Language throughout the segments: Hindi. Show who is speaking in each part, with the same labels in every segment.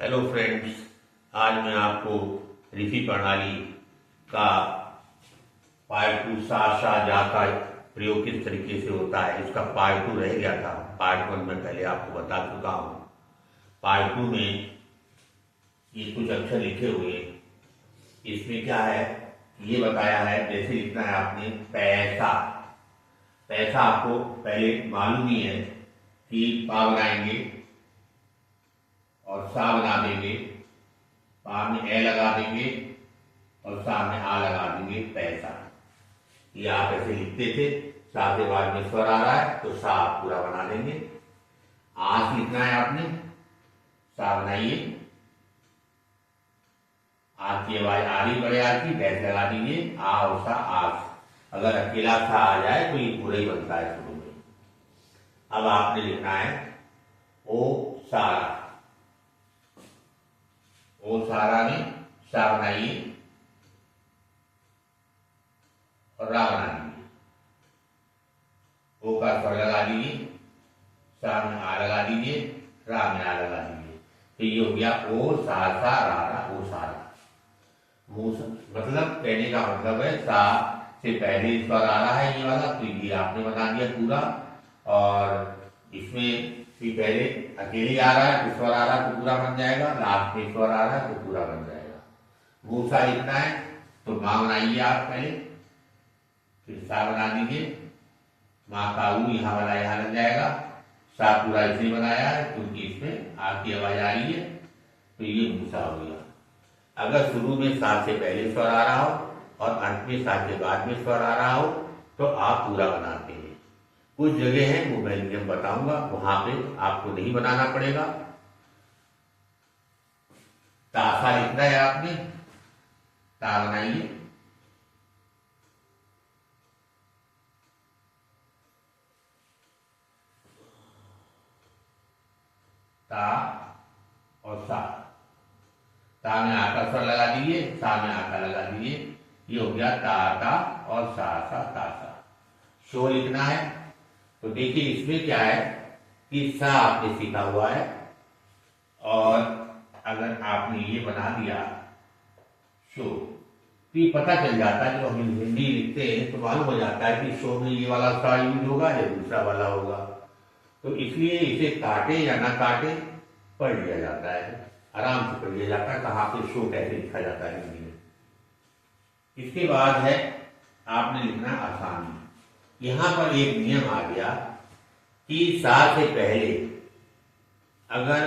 Speaker 1: हेलो फ्रेंड्स, आज मैं आपको रिफी प्रणाली का पार्ट 2 सा सा जा का प्रयोग किस तरीके से होता है इसका पार्ट 2 रह गया था। पार्ट 1 में पहले आपको बता चुका हूँ। पार्ट 2 में ये कुछ अक्षर लिखे हुए, इसमें क्या है ये बताया है। जैसे लिखना है आपने पैसा। पैसा आपको पहले मालूम ही है कि पा बनाएंगे और सा बना देंगे, पा में ए लगा देंगे और सा में आ लगा देंगे, पैसा। ये आप ऐसे लिखते थे। सा के बाद में स्वर आ रहा है तो सा आप पूरा बना देंगे। आस लिखना है आपने, सा बनाइए। आ की आवाज आ रही बड़े आ की, डैश लगा दीजिए, आ और सा आस। अगर अकेला सा आ जाए तो ये पूरा ही बनता है शुरू में। अब आपने लिखना है ओ सारा। ओ सारा में सा बनाइए और रा बना दीजिए। ओ का स्वर लगा दीजिए, सा में आ लगा दीजिए, रा में आ लगा दीजिए। तो ये हो गया ओ सा सा रा रा ओ सारा। मतलब कहने का मतलब है सा से पहले स्वर आ रहा है ये वाला, तो ये आपने बना दिया पूरा। और इसमें भी पहले अकेले आ रहा है तो स्वर आ रहा है तो पूरा बन जाएगा, लास्ट में स्वर आ रहा है तो पूरा बन जाएगा। मूसा लिखना है तो माँ बनाइए आप पहले, फिर सा बना दीजिए। माँ का ऊ यहाँ वाला यहाँ लग जाएगा। सा पूरा इसलिए बनाया है क्योंकि इसमें आ की आवाज आ रही है, तो ये मूसा हो गया। अगर शुरू में सा से पहले स्वर आ रहा हो और अंत में सा के बाद में स्वर आ रहा हो तो आप पूरा बनाते हैं। कुछ जगह है वो मैं नियम बताऊंगा, वहां पे आपको नहीं बनाना पड़ेगा। तासा लिखना है आपने, ता बनाइए। ता और सा। ता में आका स्वर लगा दीजिए, सा में आका लगा दीजिए। ये हो गया ता ता और सा सा ता सा। शो लिखना है तो देखिए इसमें क्या है कि सा आपने सीखा हुआ है और अगर आपने ये बना दिया शो तो ये पता चल जाता है। जब हम हिंदी लिखते हैं तो मालूम हो जाता है कि शो में ये वाला सा यूज होगा या दूसरा वाला होगा। तो इसलिए इसे काटे या ना काटे पढ़ लिया जाता है, आराम से पढ़ लिया जाता है कहाँ पे शो कैसे लिखा जाता है हिंदी में। इसके बाद है आपने लिखना आसानी। यहां पर एक नियम आ गया कि सा से पहले अगर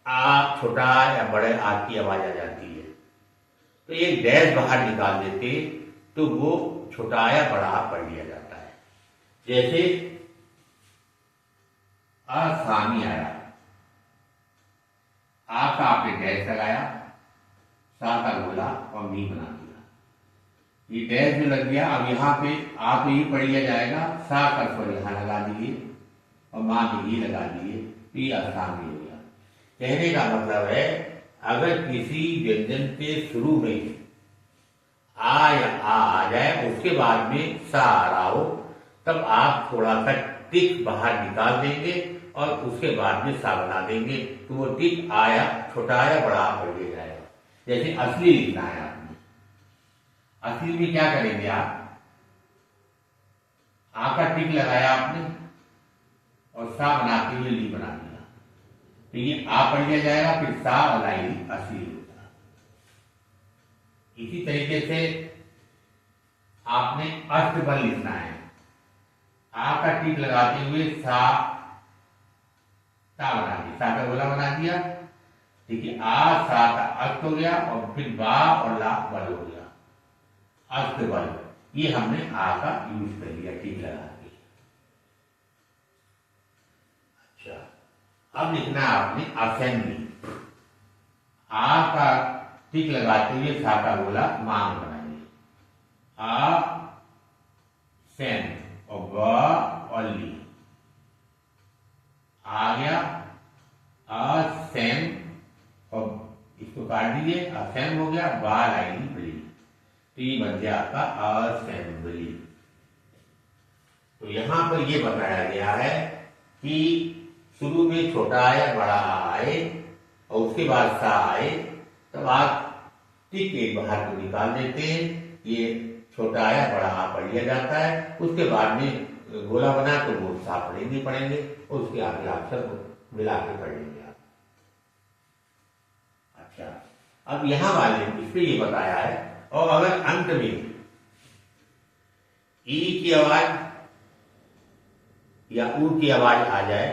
Speaker 1: आ छोटा या बड़े आ की आवाज आ जाती है तो एक डैश बाहर निकाल देते तो वो छोटा या बड़ा पढ़ लिया जाता है। जैसे आसानी आया, आ का आपने डैश लगाया, सा का बोला और मी बना दिया। ये डैश जो लग गया, अब यहाँ पे आ तो ये पढ़ लिया जाएगा, सा का स्वर यहाँ लगा दीजिए और माँ में ये लगा दीजिए, तो ये आसानी हो गया। कहने का मतलब है अगर किसी व्यंजन के शुरू में आ या आ जाए उसके बाद में सा आ रहा हो तब आप थोड़ा सा टिक बाहर निकाल देंगे और उसके बाद में सा बना देंगे तो वो टिक आया छोटा या बड़ा पढ़ लिया जाएगा। जैसे असली लिखना है आपने, असली में क्या करेंगे आप, आ का टिक लगाया आपने और सा बनाते हुए ली बना दिया तो ये आ पढ़ लिया जाएगा, फिर सा और लाई असली होगा। इसी तरीके से आपने अष्टबल लिखना है, आ का टिक लगाते हुए सा ता बना दिया, सा का गोला बना दिया। ठीक है, आ सा का अष्ट हो गया और फिर बा और ला बल हो गया, अष्टबल। ये हमने आ का यूज कर लिया टिक लगा के। अच्छा, अब लिखना है आपने असेंबली। आ का टिक लगाते हुए सा का बोला मांग बनाइए, आ सेन और ब और ली आ गया, असेम और इसको काट दीजिए, असेम हो गया, बा लाइन बली तो ये बन गया आपका असेंबली। तो यहां पर ये बताया गया है कि शुरू में छोटा या बड़ा आए और उसके बाद सा आए तब आप टिक के बाहर को निकाल देते हैं। ये छोटा आया बड़ा आ पढ़ लिया जाता है। उसके बाद में गोला बना तो वो सा पढ़ेंगे और उसके आगे आप सब मिला के पढ़ेंगे आप। अच्छा, अब यहां वाले इस पे ये बताया है। और अगर अंत में ई की आवाज या ऊ की आवाज आ जाए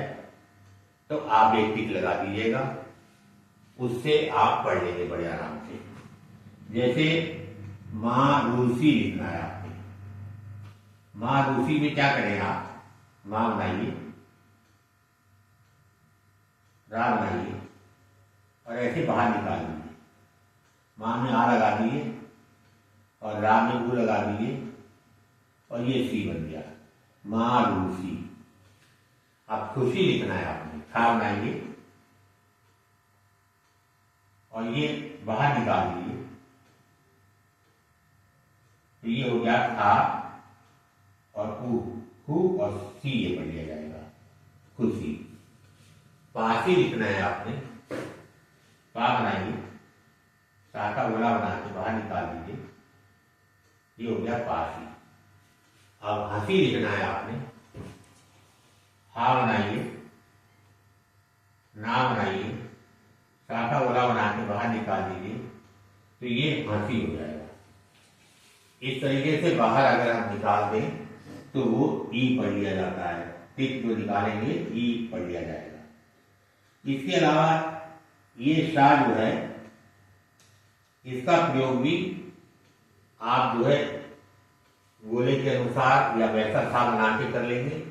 Speaker 1: तो आप एक टिक लगा दीजिएगा, उससे आप पढ़ लेंगे बड़े आराम से। जैसे माँ रूसी लिखना है आपने, माँ रूसी में क्या करें आप, माँ बनाइए, रा बनाइए और ऐसे बाहर निकाल दीजिए। माँ में आ लगा दिए और रा में ऊ लगा दिए और ये सी बन गया, माँ रूसी। अब खुशी लिखना है आपने, खा बनाइए और ये बाहर निकाल दीजिए, तो ये हो गया खा और हु और सी ये पढ़ लिया जाएगा, खुशी। पासी लिखना है आपने, पा बनाइए, सा का गोला बना के बाहर निकाल दीजिए, ये हो गया पासी। अब हंसी लिखना है आपने, हा बनाइए, ना बनाइए, सा का गोला बना के बाहर निकाल दीजिए, तो ये हंसी हो जाएगा। इस तरीके से बाहर अगर हम निकाल दें तो वो ई पढ़ लिया जाता है। टिक जो निकालेंगे ई पढ़ लिया जाएगा। इसके अलावा ये सा जो है, इसका प्रयोग भी आप जो है गोले के अनुसार या वैसा सा बना के कर लेंगे।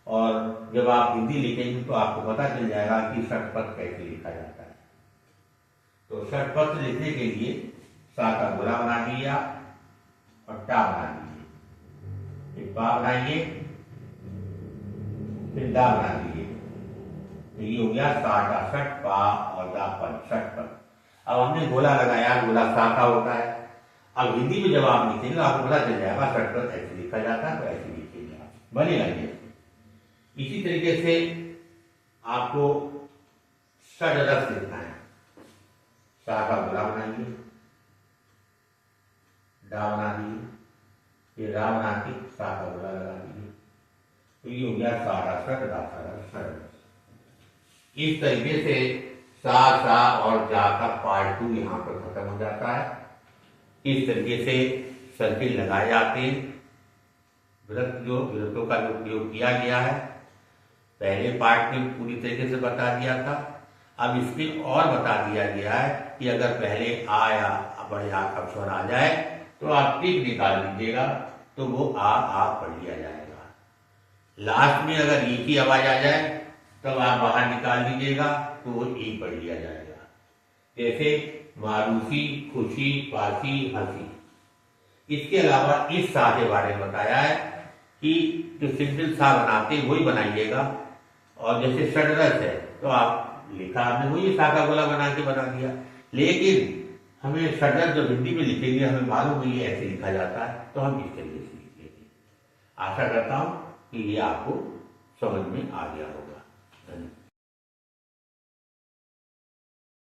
Speaker 1: और जब आप हिंदी लिखेंगे तो आपको पता चल जाएगा कि षटपथ कैसे लिखा जाता है। तो षटपथ लिखने के लिए सा का गोला बना दिया और टा बना दीजिए, फिर पा बनाइए, फिर दा बना दीजिए, तो ये हो गया सा का षट, पा और दा पद, षटपथ। अब हमने गोला लगाया, गोला सा का होता है। अब हिंदी में जब आप लिखेंगे तो आपको पता चल जाएगा षटपथ ऐसे लिखा जाता है, तो ऐसे लिखेंगे आप, बनेगा ये। इसी तरीके से आपको षड्रस लिखना है, सा का गोला बनाइए, डा बना दीजिए, फिर रा बना के सा का गोला लगा दीजिए, तो ये हो गया सारा षट, दा सारा षड्रस। इस तरीके से सा और जा का पार्ट 2 यहाँ पर खत्म हो जाता है। इस तरीके से सर्किल लगाए जाते हैं। वृत्तों का जो प्रयोग किया गया है पहले पार्ट में पूरी तरीके से बता दिया था। अब इसमें और बता दिया गया है कि अगर पहले आ या बड़े आ का स्वर आ जाए तो आप टिक निकाल दीजिएगा, तो वो आ पढ़ लिया जाएगा। लास्ट में अगर ई की आवाज आ जाए तब आप बाहर निकाल दीजिएगा, तो वो ई पढ़ लिया जाएगा। जैसे मारूसी, खुशी, पासी, हंसी। इसके अलावा इस सा के बारे में बताया है कि जो सिंपल सा बनाते वही बनाइएगा। और जैसे षड्रस है तो आप लिखा आपने वही सा का गोला बना के बना दिया, लेकिन हमें षड्रस जब हिंदी में लिखेंगे हमें मालूम है ये ऐसे लिखा जाता है, तो हम इस तरीके से लिखेंगे। आशा करता हूं कि ये आपको समझ में आ गया होगा। धन्यवाद।